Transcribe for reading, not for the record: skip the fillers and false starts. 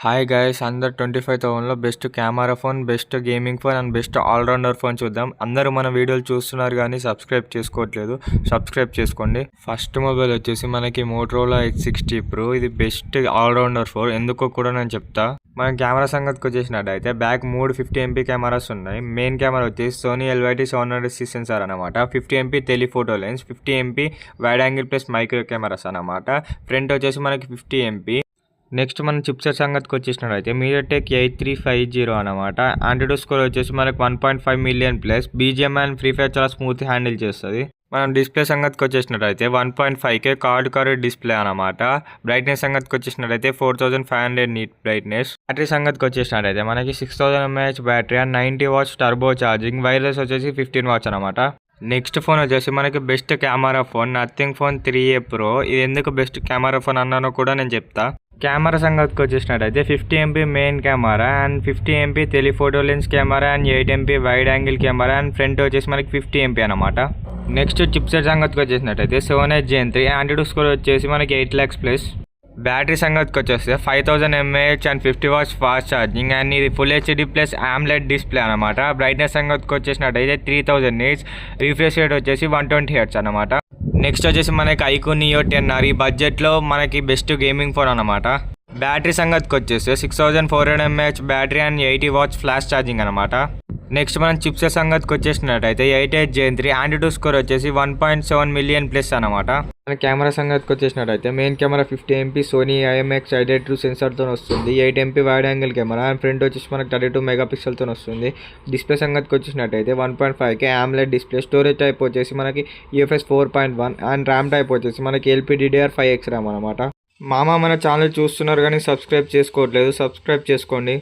Hi guys, అందరు 25,000లో best camera phone, best gaming phone and best allrounder phone చూద్దాం. అందరూ మన వీడియోలు చూస్తున్నారు కానీ సబ్స్క్రైబ్ చేసుకోవట్లేదు. సబ్స్క్రైబ్ చేసుకోండి. ఫస్ట్ మొబైల్ వచ్చేసి మనకి మోటరోలా X60 Pro. ఇది బెస్ట్ ఆల్రౌండర్ ఫోన్. ఎందుకో కూడా నేను చెప్తా. మనం కెమెరా సంగతికి వచ్చేసినట్టయితే బ్యాక్ 3 50MP కెమెరాస్ ఉన్నాయి. మెయిన్ కెమెరా వచ్చేసి సోనీ LYT 700C సెన్సార్ అనమాట. 50MP telephoto lens, 50MP wide angle plus micro cameras అనమాట. ఫ్రంట్ వచ్చేసి మనకి 50MP. నెక్స్ట్ మనం చిప్సెట్ సంగతికి వచ్చేసినట్టయితే MediaTek 8350 అనమాట. ఆండ్రాయిడ్ స్కోర్ వచ్చేసి మనకు 1.5 million plus. BGM and free fire చాలా స్మూత్ హ్యాండిల్ చేస్తుంది. మనం డిస్ప్లే సంగతికి వచ్చేసినట్టయితే 1.5K కార్డ్ డిస్ప్లే అనమాట. బ్రైట్నెస్ సంగతికి వచ్చేసినట్టయితే 4500 నీట్ బ్రైట్నెస్. బ్యాటరీ సంగతికి వచ్చేసినట్టయితే మనకి 6000 mAh battery and 90 watts turbo charging. Wireless వచ్చేసి 15 watts అనమాట. నెక్స్ట్ ఫోన్ వచ్చేసి మనకి best camera phone nothing phone 3A Pro. ఇది ఎందుకు బెస్ట్ కెమెరా ఫోన్ అన్నానో కూడా నేను చెప్తా. కెమెరా సంగతికి వచ్చేసినట్టయితే 50MP main camera and 50MP telephoto lens camera and 8MP wide angle camera and front వచ్చేసి మనకి 50MP అనమాట. నెక్స్ట్ చిప్సెట్ సంగతికి వచ్చేసినట్టయితే 7 Gen 3. ఆండ్రాయిడ్ స్కోర్ వచ్చేసి మనకి 8 lakhs ప్లస్. బ్యాటరీ సంగతికి వచ్చేస్తే 5000 mAh and 50 watts fast charging and ఇది full HD plus AMOLED display అనమాట. బ్రైట్నెస్ సంగతికి వచ్చేసినట్టయితే 3000 nits. రిఫ్రెష్ రేట్ వచ్చేసి 120 Hz అనమాట. నెక్స్ట్ వచ్చేసి మనకి iQOO Neo 10R. ఈ బడ్జెట్లో మనకి బెస్ట్ గేమింగ్ ఫోన్ అనమాట. బ్యాటరీ సంగతికి వచ్చేస్తే 6400 mAh battery and 80 watts flash charging అనమాట. నెక్స్ట్ మనం చిప్సెట్ సంగతికి వచ్చేసినట్టయితే 8 Gen 3. ఆండ్రాయిడ్ స్కోర్ వచ్చేసి 1.7 మిలియన్ ప్లస్ అనమాట. మన కెమెరా సంగతికి వచ్చేసినట్టయితే main camera 50MP Sony IMX582 సెన్సార్తో వస్తుంది. 8MP wide angle camera and front వచ్చేసి మనకి 32 మెగాపిక్సెల్తో వస్తుంది. డిస్ప్లే సంగతికి వచ్చేసినట్టయితే 1.5K AMOLED display. Storage type వచ్చేసి మనకి UFS 4.1 అండ్ ర్యామ్ టైప్ వచ్చేసి మనకి LPDDR5X ర్యామ్ అనమాట. మామ మన ఛానల్ చూస్తున్నారు కానీ సబ్స్క్రైబ్ చేసుకోవట్లేదు. సబ్స్క్రైబ్ చేసుకోండి.